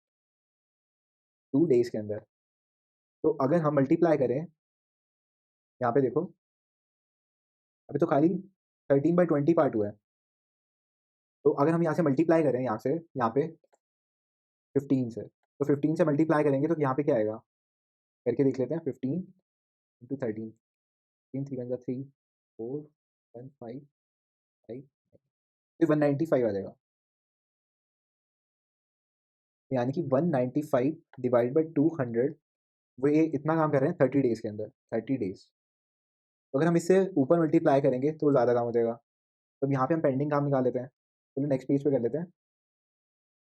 2 डेज के अंदर। तो अगर हम मल्टीप्लाई करें, यहाँ पे देखो, अभी तो खाली 13/20 पार्ट हुआ है, तो अगर हम यहाँ से मल्टीप्लाई करें, यहाँ से यहाँ पे 15 से, तो 15 से मल्टीप्लाई करेंगे तो यहाँ पे क्या आएगा, करके देख लेते हैं। 15 × 13, 3 3 × 3 4 1 5 5, तो 195 आ जाएगा, यानी कि 195 डिवाइड बाई 200, वो ये इतना काम कर रहे हैं 30 डेज के अंदर, 30 डेज। तो अगर हम इससे ऊपर मल्टीप्लाई करेंगे तो ज़्यादा काम हो जाएगा, तो अब यहाँ पे हम पेंडिंग काम निकाल लेते हैं। चलो नेक्स्ट पेज पे कर लेते हैं।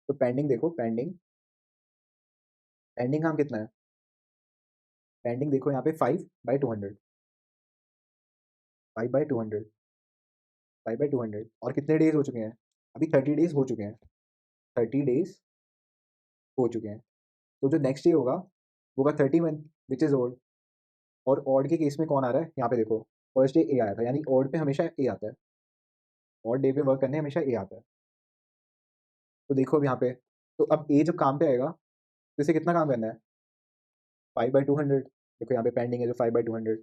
तो पेंडिंग देखो, पेंडिंग पेंडिंग काम कितना है? पेंडिंग देखो यहाँ पे 5/200, 5/200, 5/200, और कितने डेज हो चुके हैं? अभी 30 डेज हो चुके हैं, 30 डेज हो चुके हैं। तो जो नेक्स्ट डे होगा वो होगा 31, विच इज़ ओड। और ऑड के केस में कौन आ रहा है? यहाँ पे देखो, फर्स्ट डे ए आया था, यानी ऑड पे हमेशा ए आता है, ऑड डे पे वर्क करने हमेशा ए आता है। तो देखो अब यहाँ पे, तो अब ए जब काम पे आएगा, तो इसे कितना काम करना है? 5/200। देखो यहाँ पे पेंडिंग है जो 5/200।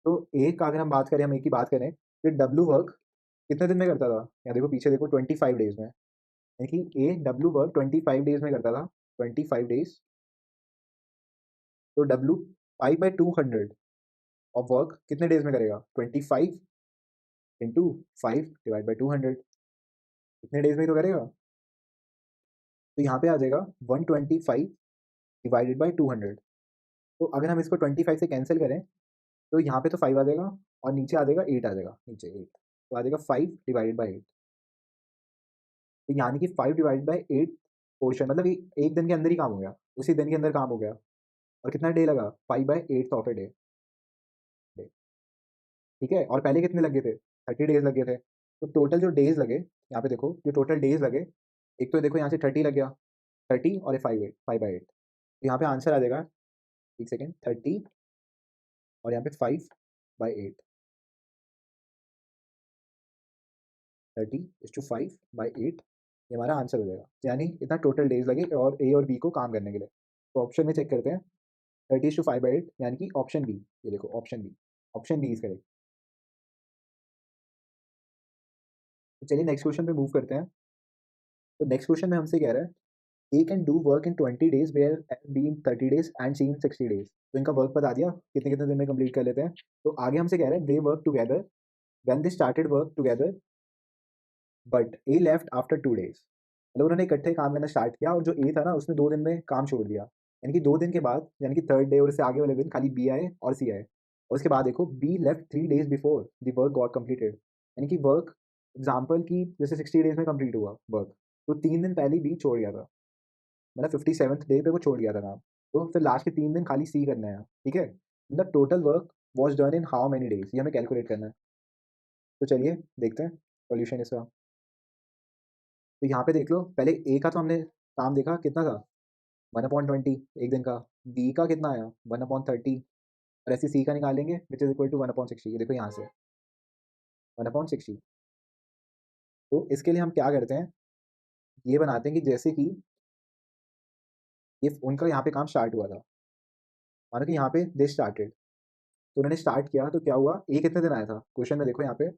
तो ए का अगर हम बात करें, हम ए की बात करें, तो डब्लू वर्क कितने दिन में करता था? यहाँ देखो पीछे देखो 25 डेज में, यानी कि ए डब्लू वर्क 25 डेज में करता था, 25 डेज। तो डब्लू 5/200 ऑफ वर्क कितने डेज में करेगा? 25 × 5 डिवाइड बाई 200, कितने डेज में तो करेगा? तो यहाँ पे आ जाएगा 125 डिवाइडेड बाई 200। तो अगर हम इसको 25 से कैंसिल करें, तो यहाँ पे तो 5 आ जाएगा, और नीचे आ जाएगा 8 आ जाएगा, नीचे 8, तो आ जाएगा 5 डिवाइडेड बाई 8। तो यानी कि 5 डिवाइडेड बाई 8 पोर्शन, मतलब ये एक दिन के अंदर ही काम हो गया, उसी दिन के अंदर काम हो गया। और कितना डे लगा? 5/8 ऑफ ए डे। ठीक है, और पहले कितने लगे थे? 30 डेज लगे थे। तो टोटल जो डेज लगे, यहाँ पे देखो जो टोटल डेज लगे, एक तो देखो यहाँ से 30 लग गया, 30 और 5/8, 5/8, यहाँ पे आंसर आ जाएगा, एक सेकेंड, 30 और यहाँ पे 5/8, 30:5/8 ये हमारा आंसर हो जाएगा। यानी इतना टोटल डेज लगे और ए और बी को काम करने के लिए। तो ऑप्शन में चेक करते हैं, 30:5/8 यानी कि ऑप्शन बी, ये देखो option B, option B is correct. तो चलिए नेक्स्ट क्वेश्चन पे मूव करते हैं। तो नेक्स्ट क्वेश्चन में हमसे कह रहा है, A can do work in 20 days where B in 30 days and C in 60 days. तो इनका वर्क बता दिया कितने कितने दिन में कंप्लीट कर लेते हैं। तो आगे हमसे कह रहा है, they work together when they started work together but A left after 2 days. मतलब उन्होंने इकट्ठे काम करना स्टार्ट किया और जो ए था ना उसने 2 दिन में काम छोड़ दिया। यानी कि 2 दिन के बाद, यानी कि थर्ड डे और इससे आगे वाले दिन खाली बी आए और सी आए। और उसके बाद देखो, be left 3 days before the work got completed. यानी कि वर्क एग्जाम्पल की जैसे 60 डेज में कंप्लीट हुआ वर्क, तो 3 दिन पहले बी छोड़ गया था, मतलब 57th डे पे वो छोड़ गया था काम। तो फिर लास्ट के 3 दिन खाली सी करना है, ठीक है। The total work was done in how many days, ये हमें कैलकुलेट करना है। तो चलिए देखते हैं सॉल्यूशन इसका। तो यहाँ पे देख लो, पहले ए का तो हमने काम देखा कितना था, 1/20 एक दिन का। बी का कितना आया, 1/30। और ऐसे सी का निकालेंगे विच इज इक्वल टू 1/60। ये देखो यहाँ से 1/60। तो इसके लिए हम क्या करते हैं, ये बनाते हैं कि जैसे कि ये उनका यहाँ पे काम स्टार्ट हुआ था, मानो कि यहाँ पे दे स्टार्टेड, तो उन्होंने स्टार्ट किया तो क्या हुआ, ए कितने दिन आया था क्वेश्चन में देखो यहाँ पे,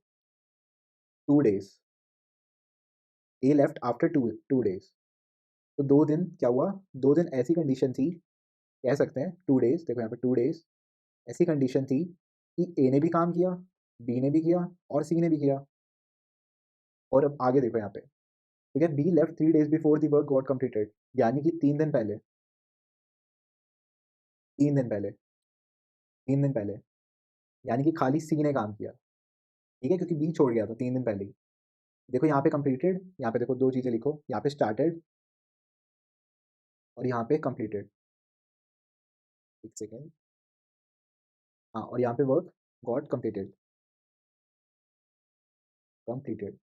2 डेज। ए लेफ्ट आफ्टर टू डेज। तो 2 दिन क्या हुआ, 2 दिन ऐसी कंडीशन थी, कह सकते हैं 2 डेज, देखो यहाँ पे 2 डेज ऐसी कंडीशन थी कि ए ने भी काम किया, बी ने भी किया और सी ने भी किया। और अब आगे देखो यहाँ पे, ठीक है, be left 3 days before the work got completed, यानी कि 3 दिन पहले, 3 दिन पहले, 3 दिन पहले, यानी कि खाली सी ने काम किया, ठीक है, क्योंकि बी छोड़ गया था 3 दिन पहले ही। देखो यहाँ पे कंप्लीटेड, यहाँ पे देखो 2 चीज़ें लिखो, यहाँ पे स्टार्टेड और यहाँ पे कंप्लीटेड, एक सेकेंड, हाँ, और यहाँ पे वर्क गॉट कंप्लीटेड, कंप्लीटेड।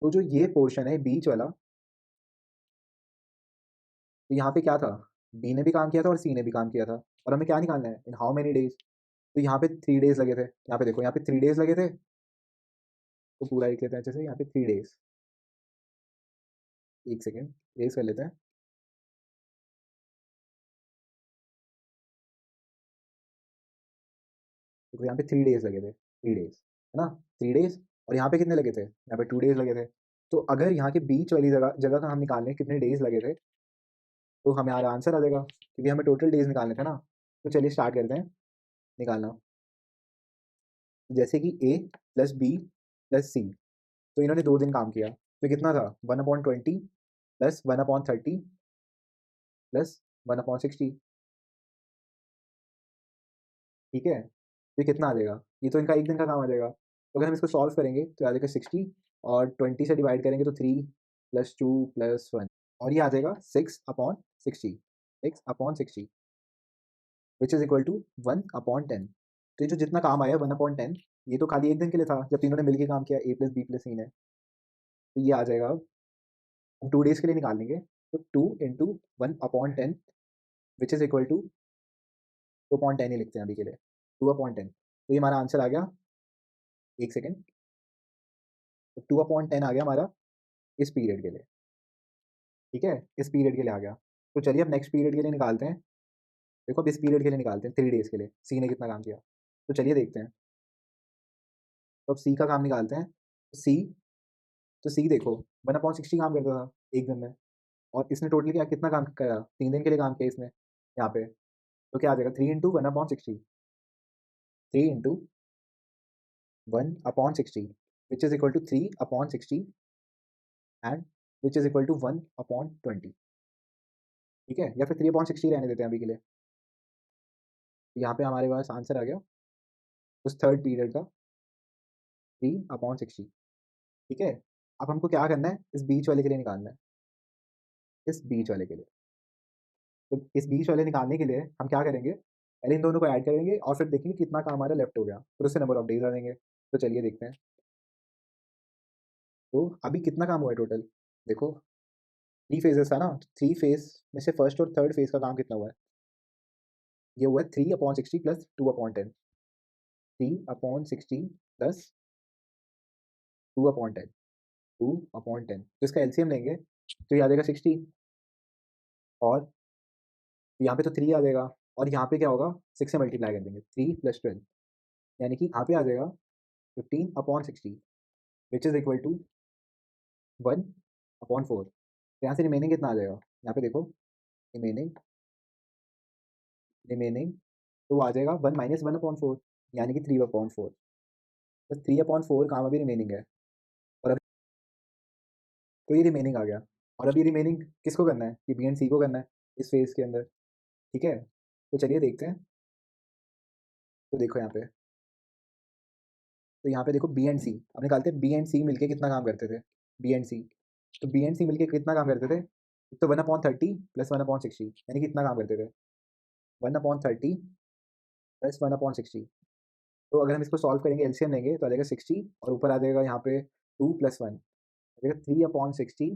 तो जो ये पोर्शन है बीच वाला, तो यहाँ पे क्या था, बी ने भी काम किया था और सी ने भी काम किया था, और हमें क्या निकालना है, इन हाउ मेनी डेज। तो यहाँ पे 3 डेज लगे थे, यहाँ पे देखो यहाँ पे 3 डेज लगे थे। तो पूरा लिख लेते हैं अच्छे से, यहाँ पे 3 डेज, एक सेकेंड रेस कर लेते हैं। देखो यहाँ पे 3 डेज लगे थे, 3 डेज है ना, 3 डेज। और यहाँ पे कितने लगे थे, यहाँ पे 2 डेज लगे थे। तो अगर यहाँ के बीच वाली जगह जगह का हम निकाल लें कितने डेज लगे थे, तो हमें हमारा आंसर आ जाएगा, क्योंकि हमें टोटल डेज निकालने थे ना। तो चलिए स्टार्ट करते हैं निकालना। जैसे कि ए प्लस बी प्लस सी, तो इन्होंने 2 दिन काम किया, तो कितना था, 1/20 प्लस 1/30 प्लस 1/60, ठीक है। तो ये कितना आ जाएगा, ये तो इनका एक दिन का काम आ जाएगा। तो अगर हम इसको सॉल्व करेंगे तो आ जाएगा 60, और 20 से डिवाइड करेंगे तो 3 + 2 + 1, और ये आ जाएगा 6/60, 6/60 विच इज इक्वल टू 1/10। तो ये जो जितना काम आया 1/10, ये तो खाली एक दिन के लिए था जब तीनों ने मिलकर काम किया, ए प्लस बी प्लस सी ने। तो ये आ जाएगा, हम 2 डेज के लिए निकाल लेंगे, तो 2 into 1/10 which is equal to 2/10 ही लिखते हैं अभी के लिए, 2/10। तो ये हमारा आंसर आ गया, एक सेकेंड, तो 2/10 आ गया हमारा इस पीरियड के लिए, ठीक है, इस पीरियड के लिए आ गया। तो चलिए अब नेक्स्ट पीरियड के लिए निकालते हैं। देखो अब इस पीरियड के लिए निकालते हैं, 3 डेज के लिए सी ने कितना काम किया। तो चलिए देखते हैं। तो अब सी का काम निकालते हैं। सी, तो सी देखो 1/60 काम करता था एक दिन में, और इसने टोटल क्या कितना काम करा, 3 दिन के लिए काम किया इसने यहाँ पे। तो क्या आ जाएगा, 3 into 1/60, 3 into 1/60 which is equal to 3/60 and which is equal to 1/20, ठीक है, या फिर 3/60 रहने देते हैं अभी के लिए। यहाँ पे हमारे पास आंसर आ गया उस थर्ड पीरियड का, 3/60, ठीक है। अब हमको क्या करना है, इस बीच वाले के लिए निकालना है, इस बीच वाले के लिए। तो इस बीच वाले निकालने के लिए हम क्या करेंगे, पहले इन दोनों को ऐड करेंगे और फिर देखेंगे कितना काम हमारा लेफ्ट हो गया, फिर उससे नंबर ऑफ डेज आ देंगे। तो चलिए देखते हैं। तो अभी कितना काम हुआ है टोटल, देखो 3 फेजेस था ना, 3 फेज में से फर्स्ट और थर्ड फेज का काम कितना हुआ है? ये हुआ है 3/60 प्लस 2/10। 3/60 प्लस 2/10, 2/10, तो इसका एलसीएम लेंगे तो ये आ जाएगा 60, और यहाँ पे तो 3 आ जाएगा, और यहाँ पे क्या होगा, 6 से मल्टीप्लाई कर देंगे, 3 + 12, यानी कि यहाँ पे आ जाएगा 15/60, विच इज इक्वल टू 1/4। तो यहाँ से रिमेनिंग कितना आ जाएगा, यहाँ पे देखो, रिमेनिंग रिमेनिंग तो वो आ जाएगा 1 - 1/4, यानी कि 3/4, बस 3/4 काम अभी रिमेनिंग है। और अब तो ये रिमेनिंग आ गया, और अब ये रिमेनिंग किसको करना है, ये बी एंड सी को करना है इस फेज के अंदर, ठीक है। तो चलिए देखते हैं। तो देखो यहाँ पे, तो यहाँ पे देखो बी एंड सी, अब निकालते हैं बी एंड सी मिलके कितना काम करते थे, बी एंड सी, तो बी एंड सी मिलके कितना काम करते थे, एक तो 1/30 प्लस 1/60, यानी कितना काम करते थे, 1/30 प्लस 1/60। तो अगर हम इसको सॉल्व करेंगे, एलसीएम लेंगे, तो आ जाएगा 60, और ऊपर आ जाएगा यहाँ पे 2 + 1, आ जाएगा 3/60,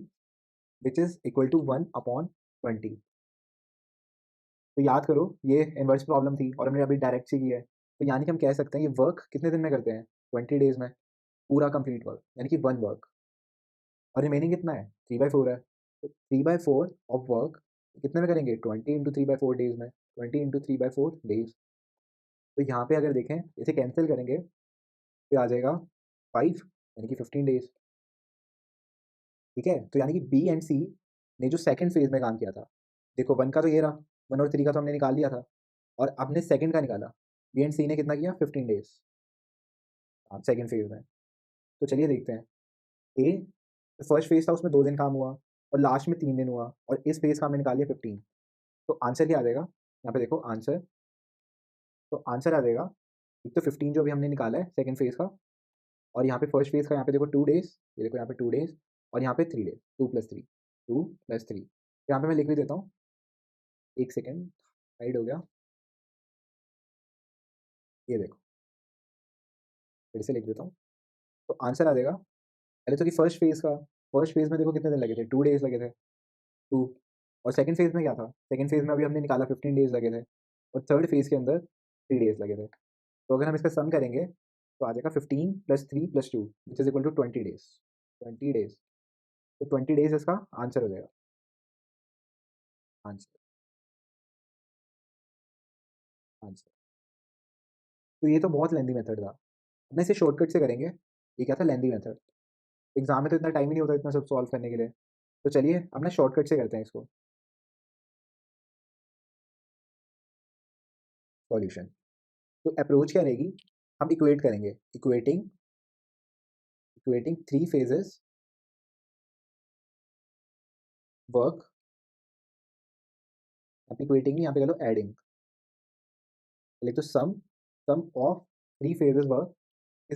विच इज इक्वल टू 1/20। तो याद करो, ये इन्वर्स प्रॉब्लम थी और हमने अभी डायरेक्ट से की है, तो यानी कि हम कह सकते हैं ये वर्क कितने दिन में करते हैं, 20 डेज में, पूरा कंप्लीट वर्क, यानी कि 1 वर्क। और रिमेनिंग कितना है, 3/4 है, तो 3/4 ऑफ वर्क कितने में करेंगे, 20 × 3/4 डेज में, 20 × 3/4 डेज। तो यहाँ पे अगर देखें, इसे कैंसिल करेंगे तो आ जाएगा 5, यानी कि 15 डेज, ठीक है। तो यानी कि बी एंड सी ने जो सेकंड फेज में काम किया था, देखो 1 का तो ये रहा, 1 और 3 का तो हमने निकाल लिया था, और आपने सेकंड का निकाला, बी एंड सी ने कितना किया, 15 डेज, हाँ, सेकंड फेज में। तो चलिए देखते हैं, ए फर्स्ट फेज था, उसमें 2 दिन काम हुआ, और लास्ट में 3 दिन हुआ, और इस फेज का हमने निकाल लिया 15। तो आंसर क्या आ जाएगा, यहाँ पे देखो आंसर, तो आंसर आ जाएगा, एक तो 15 जो अभी हमने निकाला है सेकंड फेज का, और यहाँ पे फर्स्ट फेज का, यहाँ पे देखो 2 डेज, ये देखो यहाँ पे 2 डेज, और यहाँ पे 3 डेज, 2 + 3, 2 + 3, यहाँ पे मैं लिख भी देता हूँ, एक सेकेंड, साइड हो गया, ये देखो, फिर से लिख देता हूँ। तो आंसर आ जाएगा, पहले तो कि फर्स्ट फेज में देखो कितने दिन लगे थे, 2 डेज लगे थे, 2, और सेकंड फेज में क्या था, सेकंड फेज में अभी हमने निकाला 15 डेज लगे थे, और थर्ड फेज के अंदर 3 डेज लगे थे। तो अगर हम इसका सम करेंगे तो आ जाएगा 15 + 3 + 2, which is equal to 20 days, 20 days. तो 20 डेज इसका आंसर हो जाएगा, आंसर, आंसर। तो ये तो बहुत लेंदी मेथड था, अपने इसे शॉर्टकट से करेंगे, ये क्या था, लेंदी मेथड, एग्जाम में तो इतना टाइम ही नहीं होता इतना सब सॉल्व करने के लिए। तो चलिए अपना शॉर्टकट से करते हैं इसको, सॉल्यूशन। तो अप्रोच क्या रहेगी, हम इक्वेट करेंगे, इक्वेटिंग इक्वेटिंग 3 फेजेस वर्क, आप इक्वेटिंग नहीं, यहाँ पे कह लो एडिंग, पहले तो सम ऑफ 3 फेजेस वर्क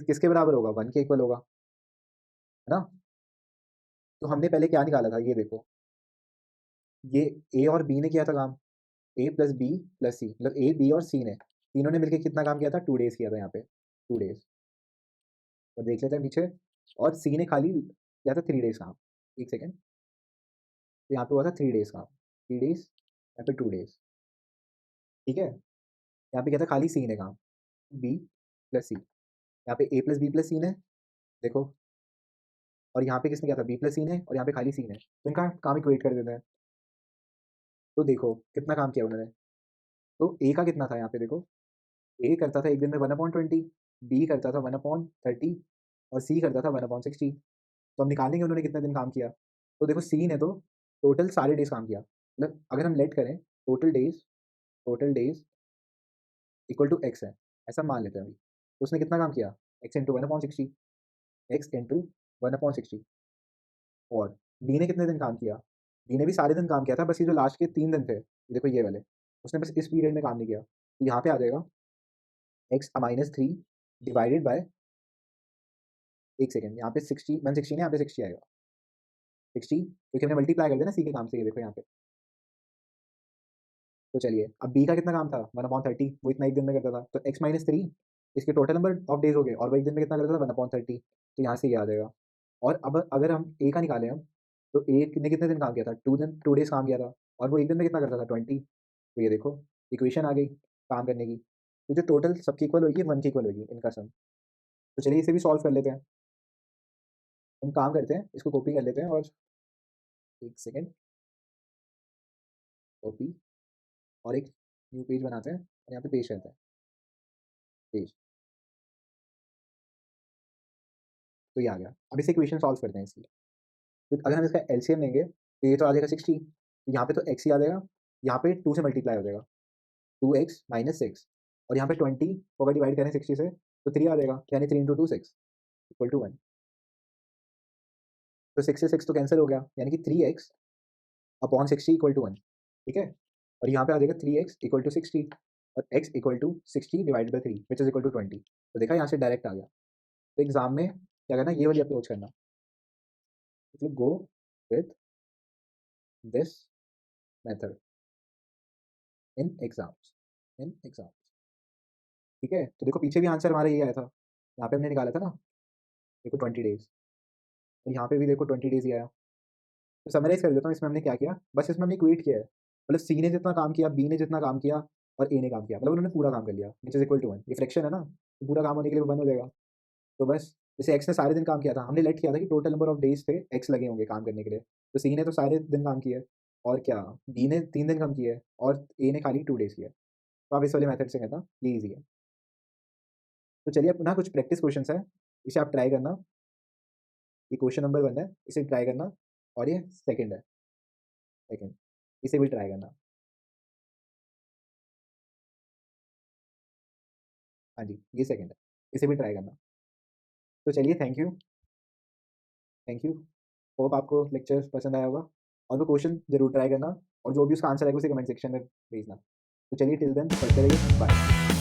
किसके बराबर होगा, 1 के इक्वल होगा, है ना। तो हमने पहले क्या निकाला था, ये देखो, ये ए और बी ने किया था काम, ए प्लस बी प्लस सी, मतलब ए बी और सी ने, तीनों ने मिलकर कितना काम किया था, 2 डेज किया था यहाँ पे, 2 डेज, और देख लेते हैं पीछे, और सी ने खाली किया था 3 डेज काम, एक सेकेंड, तो यहाँ पे हुआ था 3 डेज काम, 3 डेज, यहाँ पे 2 डेज, ठीक है। यहाँ पे क्या था, खाली सी ने काम, बी प्लस सी, यहाँ पे ए प्लस बी प्लस सी ने, देखो, और यहाँ पे किसने किया था, बी प्लस सी ने, और यहाँ पे खाली सी ने, तो इनका काम इक्वेट कर देते हैं। तो देखो कितना काम किया उन्होंने, तो ए का कितना था, यहाँ पे देखो, ए करता था एक दिन में 1/20, बी करता था 1/30, और सी करता था 1/60। तो हम निकालेंगे उन्होंने कितने दिन काम किया, तो देखो सी ने तो टोटल सारे डेज काम किया, मतलब अगर हम लेट करें, total days equal to X है, ऐसा मान लेते हैं अभी, तो उसने कितना काम किया, एक्स इंटू 1/60, एक्स इंटू 1/60, और बी ने कितने दिन काम किया, बी ने भी सारे दिन काम किया था, बस ये जो लास्ट के 3 दिन थे, ये देखो ये वाले, उसने बस इस पीरियड में काम नहीं किया, तो यहाँ पे आ जाएगा x - 3 डिवाइडेड बाय, एक सेकंड, यहाँ पे 160 है, यहाँ पे 60 आएगा, 60, क्योंकि हमने मल्टीप्लाई कर दिया ना सी के काम से, ये देखो यहाँ पे। तो चलिए अब बी का कितना काम था, 1/30, वो इतना एक दिन में करता था, तो x - 3 इसके टोटल नंबर ऑफ डेज हो गए, और वो एक दिन में कितना करता था, 1/30, तो यहाँ से ये आ जाएगा। और अब अगर हम ए का निकालें हम, तो एक ने कितने दिन काम किया था? 2 डेज़ काम किया था और वो 1 दिन में कितना करता था? 20। तो ये देखो इक्वेशन आ गई काम करने की। तो जो टोटल सबकी इक्वल होगी 1 की इक्वल होगी इनका सम। तो चलिए इसे भी सॉल्व कर लेते हैं। हम काम करते हैं, इसको कॉपी कर लेते हैं और 1 सेकंड कॉपी और एक न्यू पेज बनाते हैं और यहाँ पे पेस्ट करते हैं, पेस्ट। तो ये आ गया। अब इसे इक्वेशन सॉल्व करते हैं इसकी। तो अगर हम इसका एलसीएम लेंगे तो ये तो आ जाएगा 60, तो यहाँ पे तो x ही आ जाएगा, यहाँ पे 2 से मल्टीप्लाई हो जाएगा, 2x माइनस 6 और यहाँ पे 20 को अगर डिवाइड करें 60 से तो 3 आ जाएगा, यानी 3 इंटू 2 6 इक्वल टू 1। तो 6 से 6 तो कैंसिल हो गया, यानी कि 3x अपॉन 60 इक्वल टू 1, ठीक है। और यहाँ पे आ जाएगा 3x इक्वल टू 60 और x equal to 60 divide by 3 which is equal to 20। तो देखा यहाँ से डायरेक्ट आ गया। तो एग्जाम में क्या करना, ये वाली अप्रोच करना, मतलब go with this method in exams, ठीक है। तो देखो पीछे भी आंसर हमारा यही आया था, यहाँ पे हमने निकाला था ना, देखो 20 डेज, और यहाँ पे भी देखो 20 डेज ही आया। तो समराइज कर देता हूँ, इसमें हमने क्या किया, बस इसमें हमने इक्वेट किया है, मतलब सी ने जितना काम किया, बी ने जितना काम किया और ए ने काम किया, मतलब उन्होंने पूरा काम कर लिया विच इज इक्वल टू 1। ये फ्रैक्शन है ना, तो पूरा काम होने के लिए 1 हो जाएगा। तो बस जैसे एक्स ने सारे दिन काम किया था, हमने लेट किया था कि टोटल नंबर ऑफ डेज थे एक्स लगे होंगे काम करने के लिए, तो सी ने तो सारे दिन काम किया है और क्या, बी ने 3 दिन काम किया है और ए ने खाली 2 डेज किया है। तो आप इस वाले मेथड से करना, ये ईजी है। तो चलिए अब ना कुछ प्रैक्टिस क्वेश्चंस है, इसे आप ट्राई करना। ये क्वेश्चन नंबर 1 है, इसे ट्राई करना, और ये सेकंड है, सेकंड, इसे भी ट्राई करना। हाँ जी, ये सेकंड है, इसे भी ट्राई करना। तो चलिए थैंक यू, होप आपको लेक्चर पसंद आया होगा और वो क्वेश्चन जरूर ट्राई करना और जो भी उसका आंसर आएगा उसे कमेंट सेक्शन में भेजना। तो चलिए टिल देन पढ़ते रहिए, बाय।